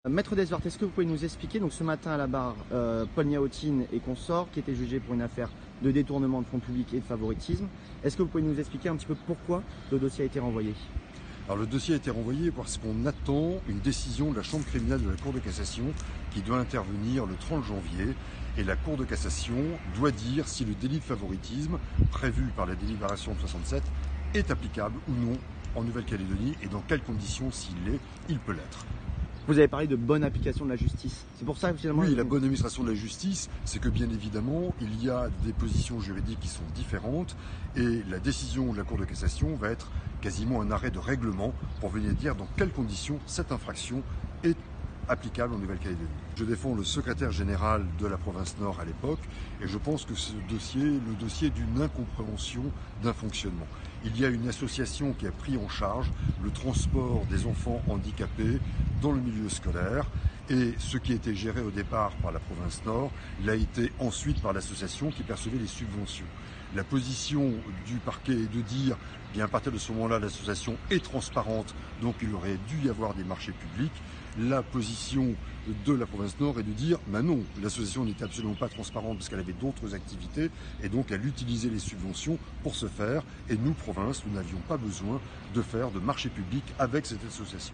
Maître Desvart, est-ce que vous pouvez nous expliquer, donc ce matin à la barre, Paul Niaotine et consorts, qui étaient jugés pour une affaire de détournement de fonds publics et de favoritisme, est-ce que vous pouvez nous expliquer un petit peu pourquoi le dossier a été renvoyé? Alors le dossier a été renvoyé parce qu'on attend une décision de la Chambre criminelle de la Cour de cassation qui doit intervenir le 30 janvier et la Cour de cassation doit dire si le délit de favoritisme prévu par la délibération de 67 est applicable ou non en Nouvelle-Calédonie et dans quelles conditions, s'il l'est, il peut l'être. Vous avez parlé de bonne application de la justice. C'est pour ça finalement. Oui, la bonne administration de la justice, c'est que bien évidemment, il y a des positions juridiques qui sont différentes et la décision de la Cour de cassation va être quasiment un arrêt de règlement pour venir dire dans quelles conditions cette infraction est applicable en Nouvelle-Calédonie. Je défends le secrétaire général de la province Nord à l'époque et je pense que ce dossier, le dossier d'une incompréhension d'un fonctionnement. Il y a une association qui a pris en charge le transport des enfants handicapés dans le milieu scolaire et ce qui était géré au départ par la province Nord l'a été ensuite par l'association qui percevait les subventions. La position du parquet est de dire, bien à partir de ce moment-là, l'association est transparente, donc il aurait dû y avoir des marchés publics. La position de la province Nord est de dire, non, l'association n'était absolument pas transparente parce qu'elle avait d'autres activités et donc elle utilisait les subventions pour ce faire. Et nous, province, nous n'avions pas besoin de faire de marché public avec cette association.